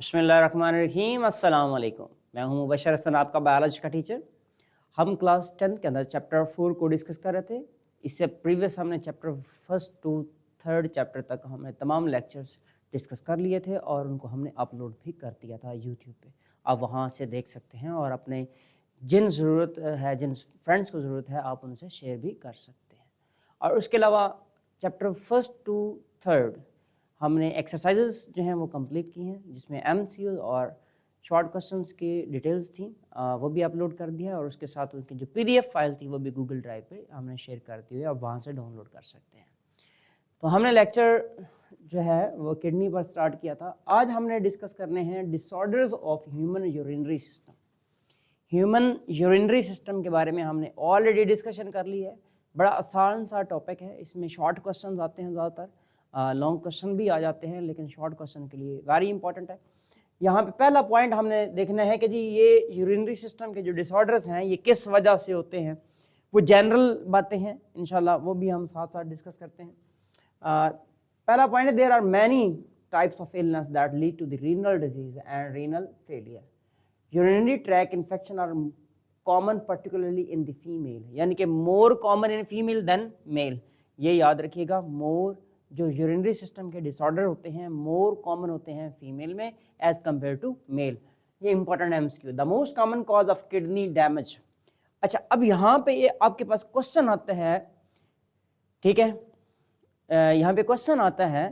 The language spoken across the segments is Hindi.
बिस्मिल्लाहिर्रहमानिर्रहीम। अस्सलाम वालेकुम। मैं हूं मुबशर हसन, आपका बायोलॉजी का टीचर। हम क्लास 10 के अंदर चैप्टर 4 को डिस्कस कर रहे थे। इससे प्रीवियस हमने चैप्टर 1 टू 3 चैप्टर तक हमने तमाम लेक्चर्स डिस्कस कर लिए थे और उनको हमने अपलोड भी कर दिया था यूट्यूब पे। आप वहां से देख सकते हैं और अपने जिन ज़रूरत है, जिन फ्रेंड्स को ज़रूरत है, आप उनसे शेयर भी कर सकते हैं। और उसके अलावा चैप्टर 1 टू 3 हमने एक्सरसाइजेस जो हैं वो कंप्लीट की हैं, जिसमें एमसीक्यू और शॉर्ट क्वेश्चंस की डिटेल्स थी, वो भी अपलोड कर दिया। और उसके साथ उनकी जो पीडीएफ फाइल थी वो भी गूगल ड्राइव पे हमने शेयर कर दी हुई है, आप वहाँ से डाउनलोड कर सकते हैं। तो हमने लेक्चर जो है वो किडनी पर स्टार्ट किया था। आज हमने डिस्कस करने हैं disorders of human urinary system. Human urinary system के बारे में हमने ऑलरेडी डिस्कशन कर ली है। बड़ा आसान सा टॉपिक है, इसमें शॉर्ट क्वेश्चन आते हैं ज़्यादातर, लॉन्ग क्वेश्चन भी आ जाते हैं, लेकिन शॉर्ट क्वेश्चन के लिए वेरी इंपॉर्टेंट है। यहाँ पे पहला पॉइंट हमने देखना है कि जी ये यूरिनरी सिस्टम के जो डिसऑर्डर्स हैं ये किस वजह से होते हैं। वो जनरल बातें हैं, इंशाल्लाह वो भी हम साथ साथ डिस्कस करते हैं। पहला पॉइंट है, there are many types of illness that lead to the renal disease and renal failure. Urinary tract infection are common particularly in the female, यानी कि more common in female than male. ये याद रखिएगा, मोर जो यूरिनरी सिस्टम के डिसऑर्डर होते हैं मोर कॉमन होते हैं फीमेल में एज कंपेयर टू मेल। ये important MCQ. The most common cause of kidney damage. अच्छा, अब यहाँ पे ये आपके पास क्वेश्चन आता है, ठीक है, यहाँ पे क्वेश्चन आता है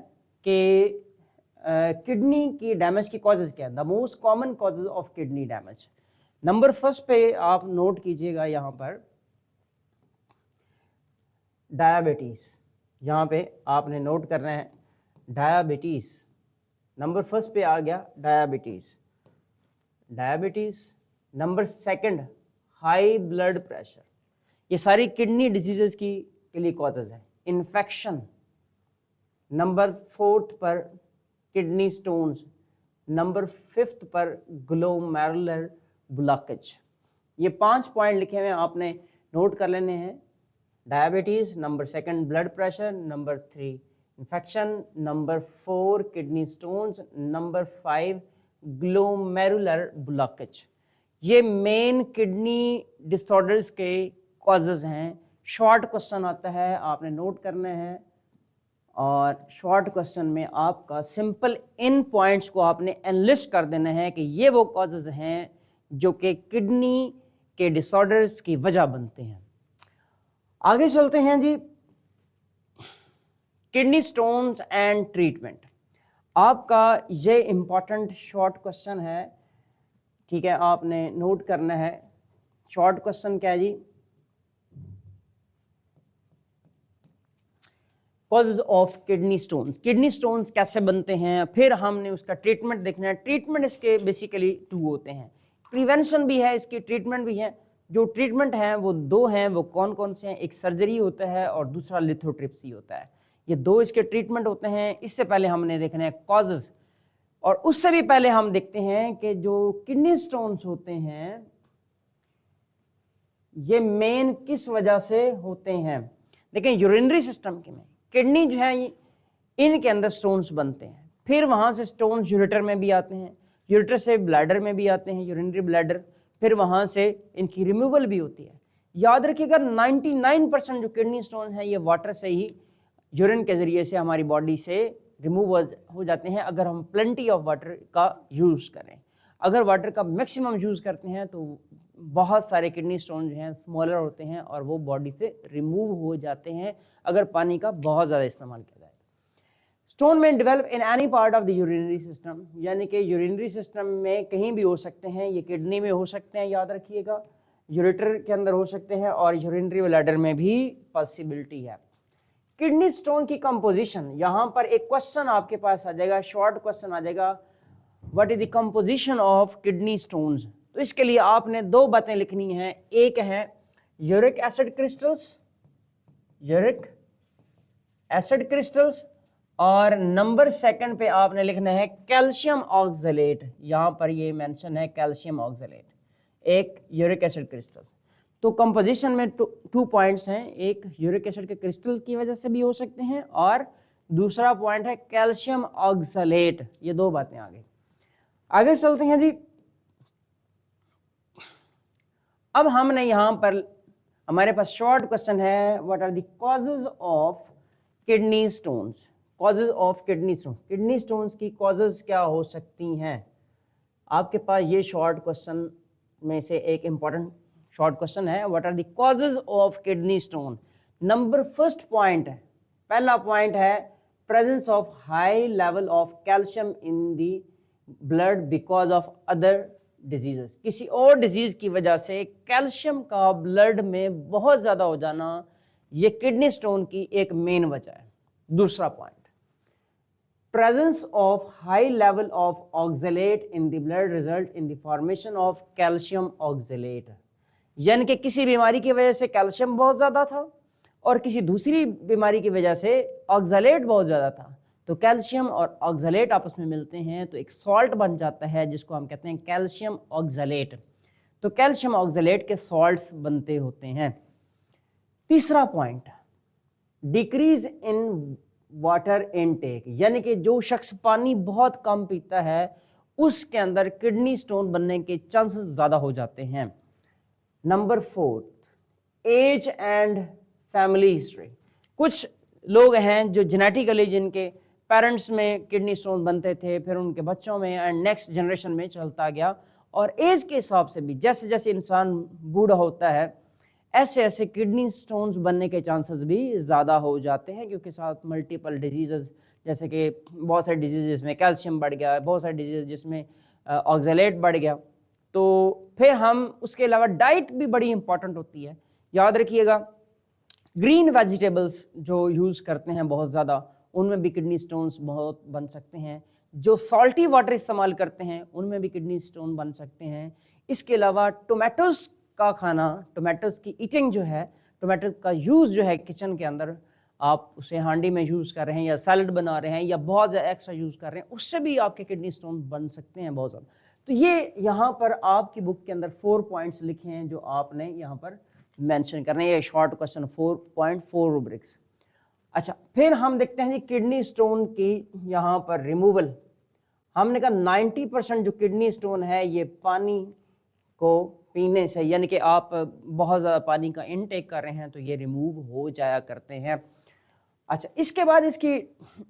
कि किडनी की डैमेज की कॉजेज क्या है। The most common causes of kidney damage, number first पे आप नोट कीजिएगा यहाँ पर डायबिटीज। यहाँ पे आपने नोट करना है डायबिटीज, नंबर फर्स्ट पे आ गया diabetes. Diabetes number second high blood pressure. ये सारी किडनी डिजीजेस के लिए कॉजेज है। इन्फेक्शन नंबर 4 पर किडनी स्टोन्स, नंबर 5 पर ग्लोमेरुलर ब्लॉकेज। ये 5 पॉइंट लिखे हुए हैं, आपने नोट कर लेने हैं। Diabetes, number 2 blood pressure, number 3 infection, number 4 kidney stones, number 5 glomerular blockage. ये मेन किडनी डिसऑर्डर्स के कॉजेज हैं। शॉर्ट क्वेश्चन आता है, आपने नोट करना है और शॉर्ट क्वेश्चन में आपका सिंपल इन पॉइंट्स को आपने एनलिस्ट कर देना है कि ये वो कॉजेज हैं जो कि किडनी के डिसऑर्डर्स की वजह बनते हैं। आगे चलते हैं जी, किडनी स्टोन्स एंड ट्रीटमेंट। आपका ये इंपॉर्टेंट शॉर्ट क्वेश्चन है, ठीक है, आपने नोट करना है। शॉर्ट क्वेश्चन क्या है जी, causes of kidney stones. Kidney stones कैसे बनते हैं, फिर हमने उसका ट्रीटमेंट देखना है। ट्रीटमेंट इसके बेसिकली 2 होते हैं, प्रिवेंशन भी है इसकी, ट्रीटमेंट भी है। जो ट्रीटमेंट हैं वो 2 हैं, वो कौन कौन से हैं, एक सर्जरी होता है और दूसरा लिथोट्रिप्सी होता है। ये 2 इसके ट्रीटमेंट होते हैं। इससे पहले हमने देखना है कॉजेज, और उससे भी पहले हम देखते हैं कि जो किडनी स्टोन्स होते हैं ये मेन किस वजह से होते हैं। देखिए, यूरिनरी सिस्टम के में किडनी जो है इनके अंदर स्टोन्स बनते हैं, फिर वहां से स्टोन्स यूरेटर में भी आते हैं, यूरेटर से ब्लैडर में भी आते हैं, यूरिनरी ब्लैडर, फिर वहां से इनकी रिमूवल भी होती है। याद रखिएगा 99% जो किडनी स्टोन है ये वाटर से ही, यूरिन के जरिए से हमारी बॉडी से रिमूव हो जाते हैं अगर हम प्लेंटी ऑफ वाटर का यूज़ करें। अगर वाटर का मैक्सिमम यूज़ करते हैं तो बहुत सारे किडनी स्टोन जो हैं स्मॉलर होते हैं और वो बॉडी से रिमूव हो जाते हैं अगर पानी का बहुत ज़्यादा इस्तेमाल किया जाए। स्टोन में develop in any part of the urinary system, यानी कि यूरिनरी सिस्टम में कहीं भी हो सकते हैं। ये किडनी में हो सकते हैं, याद रखिएगा, यूरेटर के अंदर हो सकते हैं और यूरिनरी ब्लैडर में भी पॉसिबिलिटी है। किडनी स्टोन की कंपोजिशन, यहाँ पर एक क्वेश्चन आपके पास आ जाएगा, शॉर्ट क्वेश्चन आ जाएगा, what is the composition of kidney stones. तो इसके लिए आपने 2 बातें लिखनी हैं। एक है uric acid crystals, uric acid crystals, और नंबर 2 पे आपने लिखना है कैल्शियम ऑक्सलेट। यहाँ पर ये मेंशन है कैल्शियम ऑक्सलेट, एक यूरिक एसिड क्रिस्टल। तो कंपोजिशन में 2 पॉइंट्स हैं, एक यूरिक एसिड के क्रिस्टल की वजह से भी हो सकते हैं और दूसरा पॉइंट है कैल्शियम ऑक्सलेट। ये 2 बातें आ गई। आगे चलते हैं जी। अब हमने यहां पर हमारे पास शॉर्ट क्वेश्चन है, what are the causes of kidney stones. Causes of kidney stone, kidney stones की कॉजेज क्या हो सकती हैं। आपके पास ये शॉर्ट क्वेश्चन में से एक इंपॉर्टेंट शॉर्ट क्वेश्चन है, what are the causes of kidney stone. Number first point है, पहला पॉइंट है presence of high level of calcium in the blood because of other diseases. किसी और डिजीज की वजह से कैल्शियम का ब्लड में बहुत ज्यादा हो जाना, ये किडनी स्टोन की एक मेन वजह है। दूसरा point, presence of high level of oxalate in the blood result in the formation of calcium oxalate। यानी कि किसी बीमारी की वजह से कैल्शियम बहुत ज़्यादा था और किसी दूसरी बीमारी की वजह से ऑक्सलेट बहुत ज़्यादा था, तो कैल्शियम और ऑक्सलेट आपस में मिलते हैं तो एक सॉल्ट बन जाता है जिसको हम कहते हैं कैल्शियम ऑक्सलेट। तो कैल्शियम ऑक्सलेट के सॉल्ट्स बनते होते हैं। तीसरा point, decrease in water intake, यानी कि जो शख्स पानी बहुत कम पीता है उसके अंदर किडनी स्टोन बनने के चांसेस ज़्यादा हो जाते हैं। Number fourth, age and family history. कुछ लोग हैं जो जेनेटिकली जिनके पेरेंट्स में किडनी स्टोन बनते थे, फिर उनके बच्चों में एंड नेक्स्ट जनरेशन में चलता गया, और एज के हिसाब से भी जैसे जैसे इंसान बूढ़ा होता है ऐसे ऐसे किडनी स्टोन्स बनने के चांसेस भी ज़्यादा हो जाते हैं, क्योंकि साथ मल्टीपल डिजीज़, जैसे कि बहुत सारे डिजीज़ जिसमें कैल्शियम बढ़ गया, बहुत सारे डिजीज़ जिसमें ऑक्सलेट बढ़ गया। तो फिर हम उसके अलावा डाइट भी बड़ी इंपॉर्टेंट होती है। याद रखिएगा, ग्रीन वेजिटेबल्स जो यूज़ करते हैं बहुत ज़्यादा, उनमें भी किडनी स्टोन्स बहुत बन सकते हैं। जो सॉल्टी वाटर इस्तेमाल करते हैं उनमें भी किडनी स्टोन बन सकते हैं। इसके अलावा टोमेटोज़ का खाना, टोमेटोज़ की ईटिंग जो है, टोमेटो का यूज़ जो है किचन के अंदर, आप उसे हांडी में यूज़ कर रहे हैं या सैलड बना रहे हैं या बहुत ज़्यादा एक्स्ट्रा यूज़ कर रहे हैं, उससे भी आपके किडनी स्टोन बन सकते हैं बहुत ज़्यादा। तो ये यहाँ पर आपकी बुक के अंदर 4 पॉइंट्स लिखे हैं जो आपने यहाँ पर मेंशन करने हैं। ये शॉर्ट क्वेश्चन 4.4 रूब्रिक्स। अच्छा, फिर हम देखते हैं जी किडनी स्टोन की यहाँ पर रिमूवल। हमने कहा 90% जो किडनी स्टोन है ये पानी को पीने से, यानी कि आप बहुत ज़्यादा पानी का इनटेक कर रहे हैं तो ये रिमूव हो जाया करते हैं। अच्छा, इसके बाद इसकी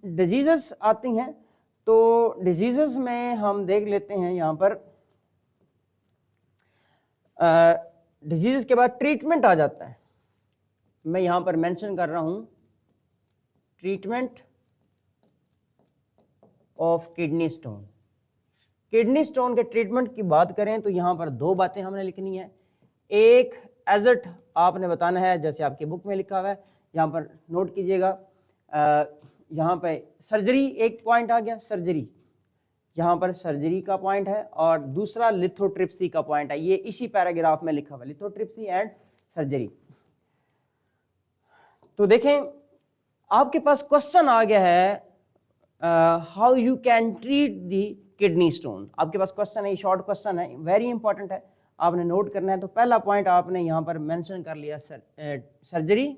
डिजीज़ेस आती हैं। तो डिजीज़ेस में हम देख लेते हैं यहाँ पर डिजीज़ के बाद ट्रीटमेंट आ जाता है। मैं यहाँ पर मेंशन कर रहा हूँ treatment of kidney stone. Kidney stone के ट्रीटमेंट की बात करें तो यहाँ पर 2 बातें हमने लिखनी है। एक एजट आपने बताना है जैसे आपकी बुक में लिखा हुआ है, यहाँ पर नोट कीजिएगा। यहाँ पे सर्जरी एक पॉइंट आ गया, सर्जरी, यहाँ पर सर्जरी का पॉइंट है, और दूसरा लिथोट्रिप्सी का पॉइंट है। ये इसी पैराग्राफ में लिखा हुआ है, लिथोट्रिप्सी एंड सर्जरी। तो देखें, आपके पास क्वेश्चन आ गया है how you can treat the kidney stone. आपके पास क्वेश्चन है, शॉर्ट क्वेश्चन है, वेरी इंपॉर्टेंट है, आपने नोट करना है। तो पहला पॉइंट आपने यहाँ पर मेंशन कर लिया, सर्जरी।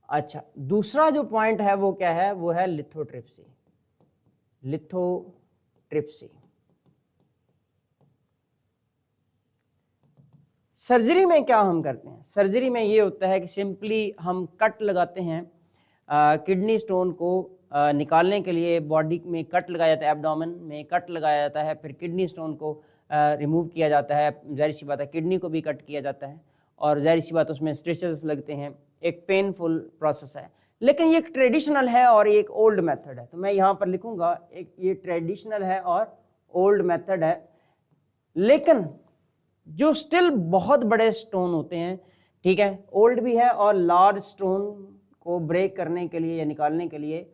अच्छा, दूसरा जो पॉइंट है वो क्या है, वो है लिथोट्रिप्सी। लिथोट्रिप्सी सर्जरी में क्या हम करते हैं, सर्जरी में ये होता है कि सिंपली हम कट लगाते हैं किडनी स्टोन को निकालने के लिए। बॉडी में कट लगाया जाता है, एब्डोमेन में कट लगाया जाता है, फिर किडनी स्टोन को रिमूव किया जाता है। जाहिर सी बात है किडनी को भी कट किया जाता है, और जाहिर सी बात उसमें स्टिचेस लगते हैं, एक पेनफुल प्रोसेस है। लेकिन ये एक ट्रेडिशनल है और एक ओल्ड मेथड है। तो मैं यहाँ पर लिखूँगा एक ये ट्रेडिशनल है और ओल्ड मेथड है। लेकिन जो स्टिल बहुत बड़े स्टोन होते हैं, ठीक है, ओल्ड भी है, और लार्ज स्टोन को ब्रेक करने के लिए या निकालने के लिए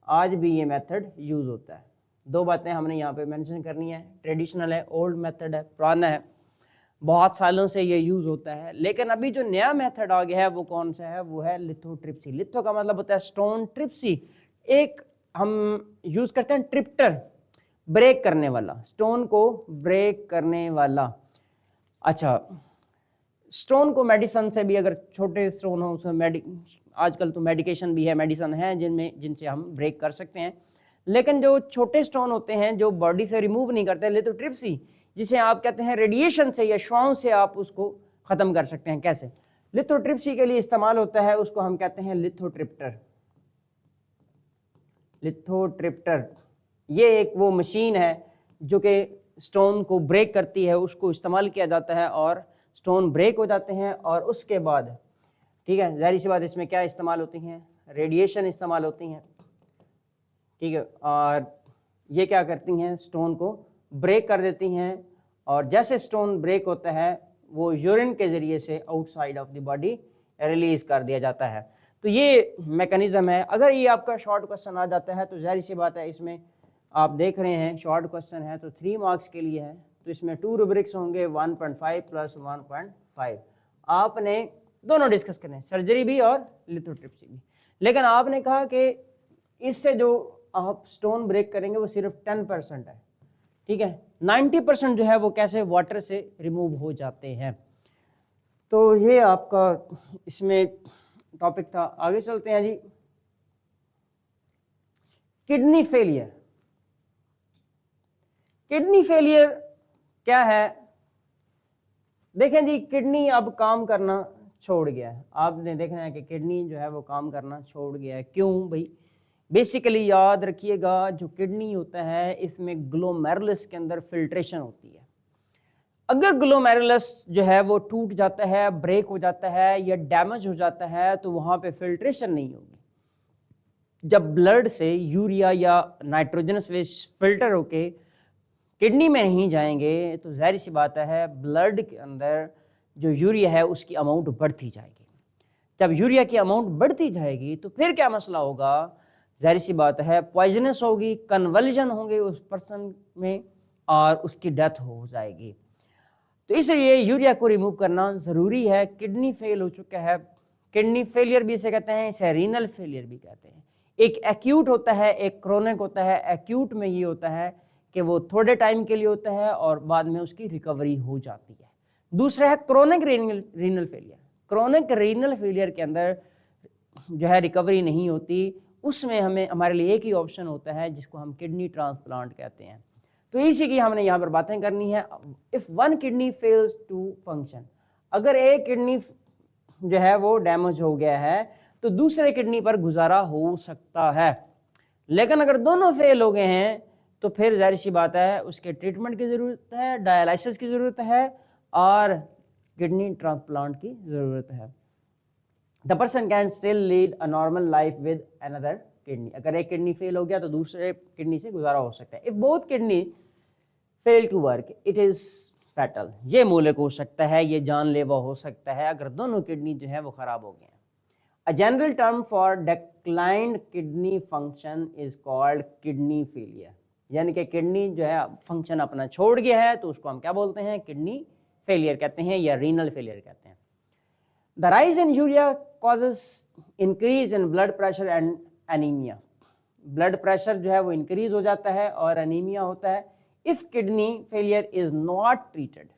आज भी ये मेथड यूज़ होता है। 2 बातें हमने यहाँ पे मेंशन करनी है, ट्रेडिशनल है, ओल्ड मेथड है, पुराना है, बहुत सालों से ये यूज़ होता है। लेकिन अभी जो नया मेथड आ गया है वो कौन सा है, वो है लिथोट्रिप्सी। लिथो का मतलब होता है स्टोन, ट्रिप्सी एक हम यूज़ करते हैं ट्रिप्टर, ब्रेक करने वाला, स्टोन को ब्रेक करने वाला। अच्छा, स्टोन को मेडिसिन से भी, अगर छोटे स्टोन हो उसमें आजकल तो मेडिकेशन भी है, मेडिसिन है जिनसे हम ब्रेक कर सकते हैं। लेकिन जो छोटे स्टोन होते हैं जो बॉडी से रिमूव नहीं करते, लिथोट्रिप्सी, जिसे आप कहते हैं रेडिएशन से या श्वाओं से आप उसको ख़त्म कर सकते हैं। कैसे? लिथोट्रिप्सी के लिए इस्तेमाल होता है, उसको हम कहते हैं लिथोट्रिप्टर। लिथोट्रिप्टर ये एक वो मशीन है जो कि स्टोन को ब्रेक करती है, उसको इस्तेमाल किया जाता है और स्टोन ब्रेक हो जाते हैं। और उसके बाद ठीक है, ज़ाहिर सी बात इसमें क्या इस्तेमाल होती हैं, रेडिएशन इस्तेमाल होती हैं, ठीक है। और ये क्या करती हैं, स्टोन को ब्रेक कर देती हैं। और जैसे स्टोन ब्रेक होता है वो यूरिन के ज़रिए से outside of the body release कर दिया जाता है। तो ये मैकेनिज़्म है। अगर ये आपका शॉर्ट क्वेश्चन आ जाता है तो ज़ाहिर सी बात है, इसमें आप देख रहे हैं शॉर्ट क्वेश्चन है तो 3 मार्क्स के लिए है, तो इसमें 2 रूब्रिक्स होंगे, 1.5 प्लस 1.5। आपने दोनों डिस्कस करने हैं, सर्जरी भी और लिथोट्रिप्सी भी। लेकिन आपने कहा कि इससे जो आप स्टोन ब्रेक करेंगे वो सिर्फ 10% है, ठीक है। 90% जो है वो कैसे, वाटर से रिमूव हो जाते हैं। तो ये आपका इसमें टॉपिक था। आगे चलते हैं जी, किडनी फेलियर। किडनी फेलियर क्या है? देखें जी, किडनी अब काम करना छोड़ गया है। आपने देखना है कि किडनी जो है वो काम करना छोड़ गया है। क्यों भाई? बेसिकली याद रखिएगा, जो किडनी होता है इसमें ग्लोमेरुलस के अंदर फिल्ट्रेशन होती है। अगर ग्लोमेरुलस जो है वो टूट जाता है, ब्रेक हो जाता है या डैमेज हो जाता है तो वहाँ पे फिल्ट्रेशन नहीं होगी। जब ब्लड से यूरिया या नाइट्रोजनस वेस्ट फिल्टर होके किडनी में नहीं जाएंगे तो जाहिर सी बात है ब्लड के अंदर जो यूरिया है उसकी अमाउंट बढ़ती जाएगी। जब यूरिया की अमाउंट बढ़ती जाएगी तो फिर क्या मसला होगा? जाहिर सी बात है पॉइजनस होगी, कन्वल्जन होंगे उस पर्सन में और उसकी डेथ हो जाएगी। तो इसलिए यूरिया को रिमूव करना ज़रूरी है। किडनी फेल हो चुका है, किडनी फेलियर भी इसे कहते हैं, इसे रीनल फेलियर भी कहते हैं। एक एक्यूट होता है, एक क्रोनिक होता है। एक्यूट में ये होता है कि वो थोड़े टाइम के लिए होता है और बाद में उसकी रिकवरी हो जाती है। दूसरा है chronic renal failure. Chronic renal failure के अंदर जो है रिकवरी नहीं होती, उसमें हमारे लिए एक ही ऑप्शन होता है जिसको हम किडनी ट्रांसप्लांट कहते हैं। तो इसी की हमने यहाँ पर बातें करनी है। If one kidney fails to function, अगर एक किडनी जो है वो डैमेज हो गया है तो दूसरे किडनी पर गुजारा हो सकता है। लेकिन अगर दोनों फेल हो गए हैं तो फिर जाहिर सी बात है उसके ट्रीटमेंट की ज़रूरत है, डायलिसिस की ज़रूरत है और किडनी ट्रांसप्लांट की ज़रूरत है। The person can still lead a normal life with another kidney. अगर एक किडनी फेल हो गया तो दूसरे किडनी से गुजारा हो सकता है। If both kidney fail to work it is fatal. ये मूलक हो सकता है, ये जानलेवा हो सकता है अगर दोनों किडनी जो है वो ख़राब हो गए हैं। A general term for declined kidney function is called kidney failure. यानी कि किडनी जो है फंक्शन अपना छोड़ गया है तो उसको हम क्या बोलते हैं? किडनी फेलियर कहते हैं या रीनल फेलियर कहते हैं। The rise in urea causes increase in blood pressure and anaemia. Blood pressure जो है वो इंक्रीज हो जाता है और एनीमिया होता है। If kidney failure is not treated,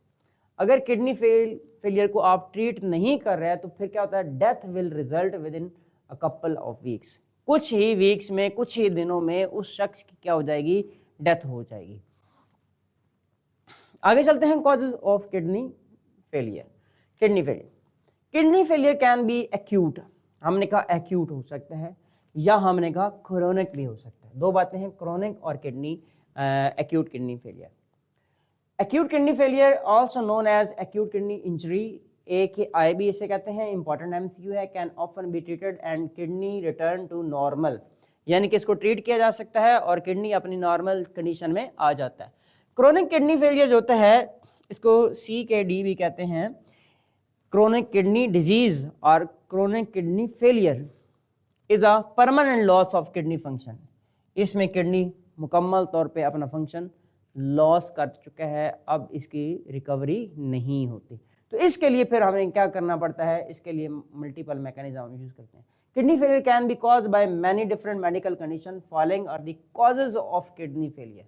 अगर किडनी फेलियर को आप ट्रीट नहीं कर रहे हैं तो फिर क्या होता है? Death will result with in a couple of weeks. कुछ ही वीक्स में, कुछ ही दिनों में उस शख्स की क्या हो जाएगी? डेथ हो जाएगी। आगे चलते हैं, causes of kidney failure. Kidney failure, kidney failure can B acute. हमने कहा एक्यूट हो सकता है या हमने कहा क्रोनिक भी हो सकता है। दो बातें हैं, क्रोनिक और kidney acute kidney failure. Acute kidney failure also known as acute kidney injury, AKI भी इसे कहते हैं। इंपॉर्टेंट MCQ है। Can often be treated and kidney return to normal, यानी कि इसको ट्रीट किया जा सकता है और किडनी अपनी नॉर्मल कंडीशन में आ जाता है। क्रोनिक किडनी फेलियर जो होता है इसको CKD भी कहते हैं, क्रोनिक किडनी डिजीज और chronic kidney failure is a permanent loss of kidney function. इसमें किडनी मुकम्मल तौर पे अपना फंक्शन लॉस कर चुका है, अब इसकी रिकवरी नहीं होती। तो इसके लिए फिर हमें क्या करना पड़ता है? इसके लिए मल्टीपल मैकेनिज्म हम यूज करते हैं। Kidney failure can be caused by many different medical condition, following are the causes of kidney failure.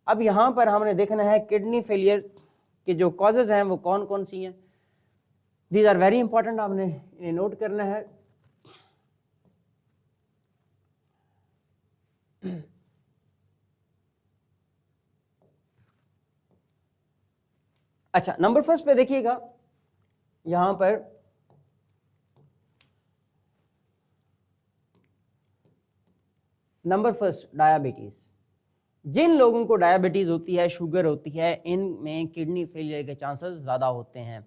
अब यहाँ पर हमने देखना है किडनी फेलियर के जो कॉजेज हैं वो कौन कौन सी हैं। दीज आर वेरी इंपॉर्टेंट, आपने इन्हें नोट करना है। अच्छा, नंबर फर्स्ट पे देखिएगा, यहां पर नंबर फर्स्ट डायबिटीज। जिन लोगों को डायबिटीज होती है, शुगर होती है, इनमें किडनी फेलियर के चांसेस ज़्यादा होते हैं।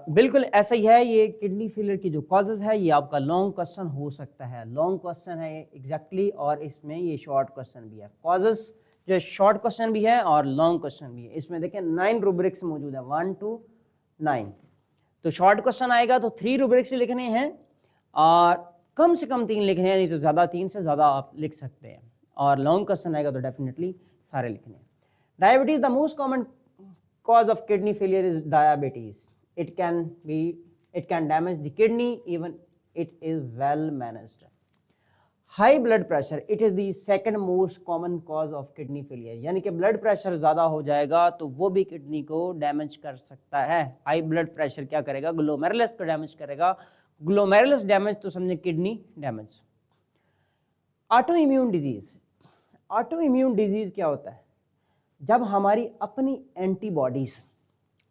बिल्कुल ऐसा ही है। ये किडनी फेलियर की जो कॉजेज है, ये आपका लॉन्ग क्वेश्चन हो सकता है, लॉन्ग क्वेश्चन है एग्जैक्टली, और इसमें ये शॉर्ट क्वेश्चन भी है। कॉजेज जो शॉर्ट क्वेश्चन भी है और लॉन्ग क्वेश्चन भी है। इसमें देखें 9 रूब्रिक्स मौजूद है, 1 to 9। तो शॉर्ट क्वेश्चन आएगा तो 3 रूब्रिक्स लिखने हैं, और कम से कम 3 लिखने हैं, नहीं तो ज़्यादा 3 से ज़्यादा आप लिख सकते हैं। और लॉन्ग क्वेश्चन आएगा तो डेफिनेटली सारे लिखने हैं। Diabetes, the most common cause of kidney failure is diabetes. It can damage the kidney even it is well managed. High blood pressure, it is the second most common cause of kidney failure. यानी कि ब्लड प्रेशर ज़्यादा हो जाएगा तो वो भी किडनी को डैमेज कर सकता है। हाई ब्लड प्रेशर क्या करेगा? ग्लोमेरुलस को डैमेज करेगा। ग्लोमेरुलस डैमेज तो समझे kidney damage. Auto immune disease, auto immune disease क्या होता है? जब हमारी अपनी एंटीबॉडीज,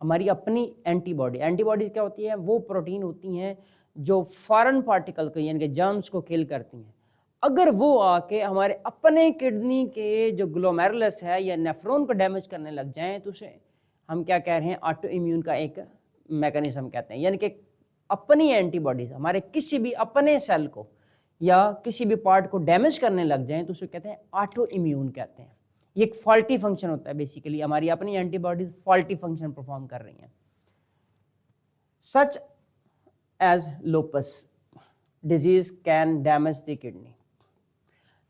एंटीबॉडीज क्या होती है? वो प्रोटीन होती हैं जो फॉरेन पार्टिकल को यानी कि जर्म्स को किल करती हैं। अगर वो आके हमारे अपने किडनी के जो ग्लोमेरुलस है या नेफ्रॉन को डैमेज करने लग जाएं तो उसे हम क्या कह रहे हैं? ऑटो इम्यून का एक मैकेनिज्म कहते हैं। यानी कि अपनी एंटीबॉडीज हमारे किसी भी अपने सेल को या किसी भी पार्ट को डैमेज करने लग जाएं तो उसे कहते हैं ऑटो इम्यून कहते हैं। ये एक फॉल्टी फंक्शन होता है। बेसिकली हमारी अपनी एंटीबॉडीज फॉल्टी फंक्शन परफॉर्म कर रही हैं। Such as lupus disease can damage the kidney.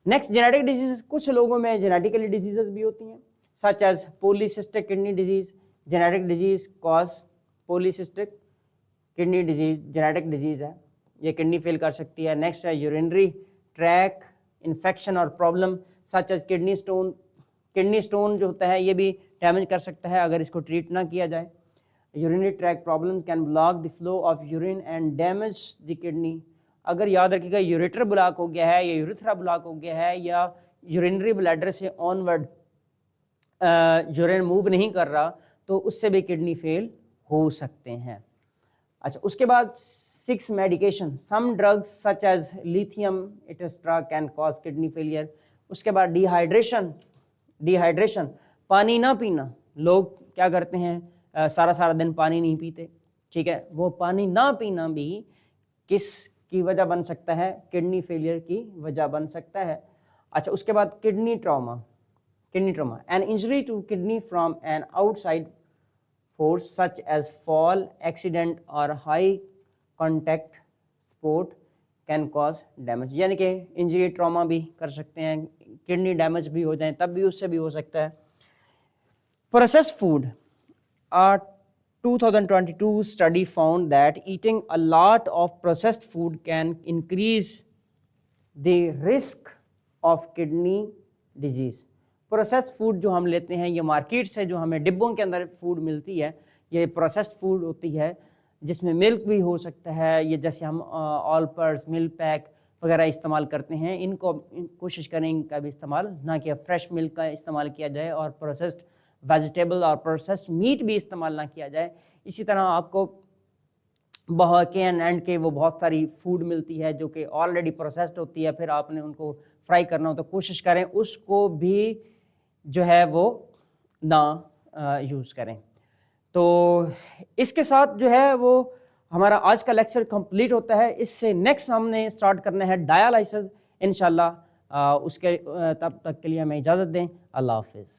Next, genetic disease. कुछ लोगों में जेनेटिकली डिजीजेस भी होती हैं, such as polycystic kidney disease. Genetic disease cause polycystic kidney disease, genetic disease है, ये किडनी फेल कर सकती है। नेक्स्ट है यूरिनरी ट्रैक इन्फेक्शन और problem, such as kidney stone. Kidney stone जो होता है ये भी डैमेज कर सकता है अगर इसको ट्रीट ना किया जाए। Urinary track problem can block the flow of urine and damage the kidney. अगर याद रखिएगा यूरेटर ब्लॉक हो गया है या यूरिथ्रा ब्लॉक हो गया है या यूरिनरी ब्लैडर से ऑनवर्ड यूरिन मूव नहीं कर रहा तो उससे भी किडनी फेल हो सकते हैं। अच्छा, उसके बाद 6 medication. Some drugs such as lithium etcetera can cause kidney failure. उसके बाद डिहाइड्रेशन, पानी ना पीना। लोग क्या करते हैं? सारा दिन पानी नहीं पीते, ठीक है, वो पानी ना पीना भी किस की वजह बन सकता है? किडनी फेलियर की वजह बन सकता है। अच्छा, उसके बाद kidney trauma. An injury to kidney from an outside force such as fall, accident और high contact sport can cause damage. यानी कि इंजरी ट्रॉमा भी कर सकते हैं, किडनी डैमेज भी हो जाए तब भी उससे भी हो सकता है। Processed food, 2022 study found that eating a lot of processed food can increase the risk of kidney disease. Processed food जो हम लेते हैं, ये मार्केट से जो हमें डिब्बों के अंदर फूड मिलती है, ये प्रोसेस्ड फूड होती है जिसमें मिल्क भी हो सकता है। ये जैसे हम ऑल पर्स, मिल्क पैक वगैरह इस्तेमाल करते हैं, इनको कोशिश करें इनका भी इस्तेमाल ना किया, फ्रेश मिल्क का इस्तेमाल किया जाए और प्रोसेस्ड वेजिटेबल और प्रोसेस्ड मीट भी इस्तेमाल ना किया जाए। इसी तरह आपको बहुत सारी फूड मिलती है जो कि ऑलरेडी प्रोसेस्ड होती है, फिर आपने उनको फ्राई करना हो तो कोशिश करें उसको भी जो है वो ना यूज़ करें। तो इसके साथ जो है वो हमारा आज का लेक्चर कंप्लीट होता है। इससे नेक्स्ट हमने स्टार्ट करना है डायलिसिस इंशाल्लाह। उसके तब तक के लिए हमें इजाज़त दें। अल्लाह हाफिज़।